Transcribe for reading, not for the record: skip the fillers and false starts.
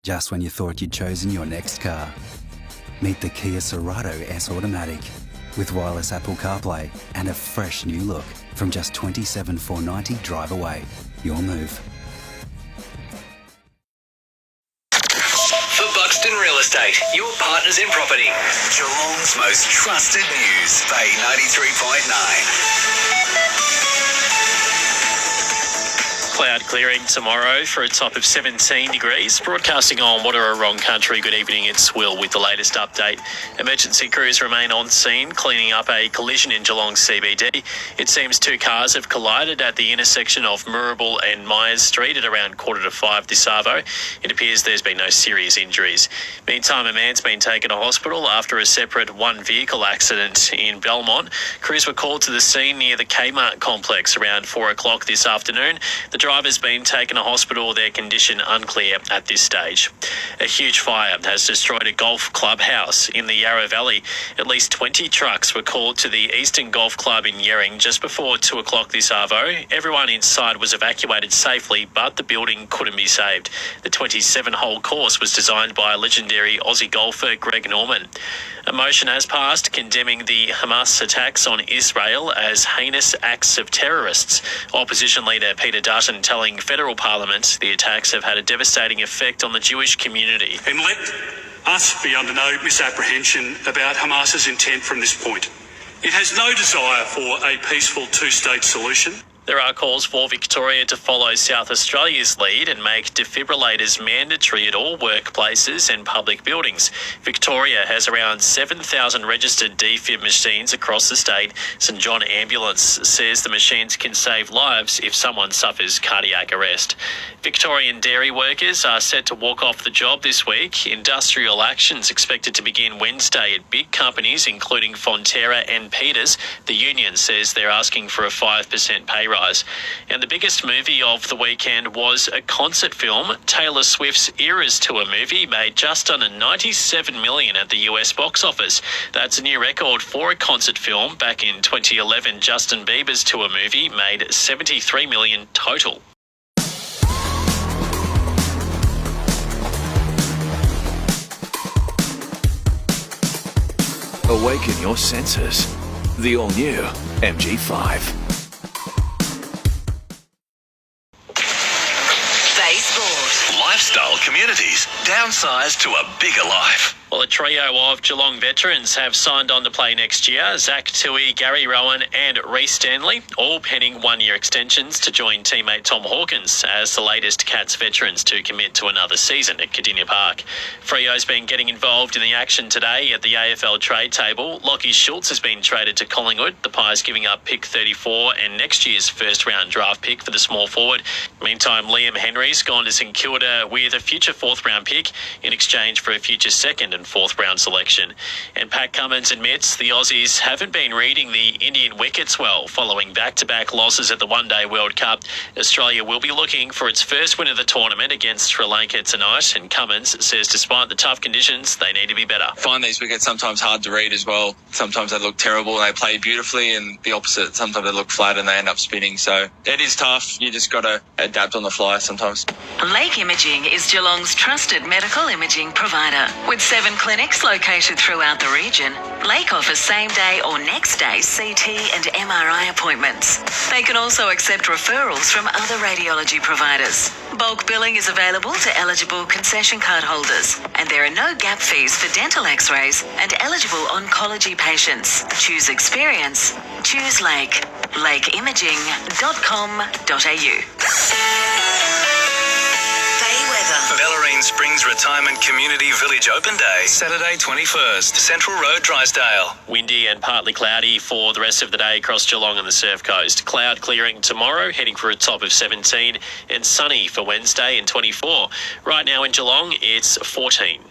Just when you thought you'd chosen your next car. Meet the Kia Cerato S Automatic with wireless Apple CarPlay and a fresh new look from just $27,490 drive away. Your move. For Buxton Real Estate, your partners in property. Geelong's most trusted news. Bay 93.9. Cloud clearing tomorrow for a top of 17 degrees. Broadcasting on Whatever Country. Good evening, it's Will with the latest update. Emergency crews remain on scene, cleaning up a collision in Geelong CBD. It seems two cars have collided at the intersection of Murrabble and Myers Street at around 4:45 this arvo. It appears there's been no serious injuries. Meantime, a man's been taken to hospital after a separate one-vehicle accident in Belmont. Crews were called to the scene near the Kmart complex around 4 o'clock this afternoon. The driver's been taken to hospital, their condition unclear at this stage. A huge fire has destroyed a golf clubhouse in the Yarra Valley. At least 20 trucks were called to the Eastern Golf Club in Yering just before 2 o'clock this arvo. Everyone inside was evacuated safely, but the building couldn't be saved. The 27-hole course was designed by legendary Aussie golfer Greg Norman. A motion has passed condemning the Hamas attacks on Israel as heinous acts of terrorists. Opposition leader Peter Dutton telling federal parliament the attacks have had a devastating effect on the Jewish community. And let us be under no misapprehension about Hamas's intent from this point. It has no desire for a peaceful two-state solution. There are calls for Victoria to follow South Australia's lead and make defibrillators mandatory at all workplaces and public buildings. Victoria has around 7,000 registered defib machines across the state. St John Ambulance says the machines can save lives if someone suffers cardiac arrest. Victorian dairy workers are set to walk off the job this week. Industrial actions expected to begin Wednesday at big companies including Fonterra and Peters. The union says they're asking for a 5% pay rise. And the biggest movie of the weekend was a concert film. Taylor Swift's Eras Tour movie made just under $97 million at the US box office. That's a new record for a concert film. Back in 2011, Justin Bieber's tour movie made $73 million total. Awaken your senses. The all-new MG5. Lifestyle communities, downsized to a bigger life. Well, a trio of Geelong veterans have signed on to play next year. Zach Toohey, Gary Rowan and Reece Stanley, all penning one-year extensions to join teammate Tom Hawkins as the latest Cats veterans to commit to another season at Cardinia Park. Freo's been getting involved in the action today at the AFL trade table. Lockie Schultz has been traded to Collingwood. The Pies giving up pick 34 and next year's first-round draft pick for the small forward. Meantime, Liam Henry's gone to St Kilda with a future fourth-round pick in exchange for a future second and fourth round selection. And Pat Cummins admits the Aussies haven't been reading the Indian wickets well following back-to-back losses at the One-Day World Cup. Australia will be looking for its first win of the tournament against Sri Lanka tonight, and Cummins says despite the tough conditions, they need to be better. I find these wickets sometimes hard to read as well. Sometimes they look terrible and they play beautifully, and the opposite, sometimes they look flat and they end up spinning. So it is tough. You just got to adapt on the fly sometimes. Lake Imaging is Geelong's trusted medical imaging provider. With 7 clinics located throughout the region, Lake offers same-day or next-day CT and MRI appointments. They can also accept referrals from other radiology providers. Bulk billing is available to eligible concession card holders, and there are no gap fees for dental x-rays and eligible oncology patients. Choose experience. Choose Lake. lakeimaging.com.au. Bellarine Springs Retirement Community Village Open Day, Saturday 21st, Central Road, Drysdale. Windy and partly cloudy for the rest of the day across Geelong and the Surf Coast. Cloud clearing tomorrow, heading for a top of 17, and sunny for Wednesday and 24. Right now in Geelong, it's 14.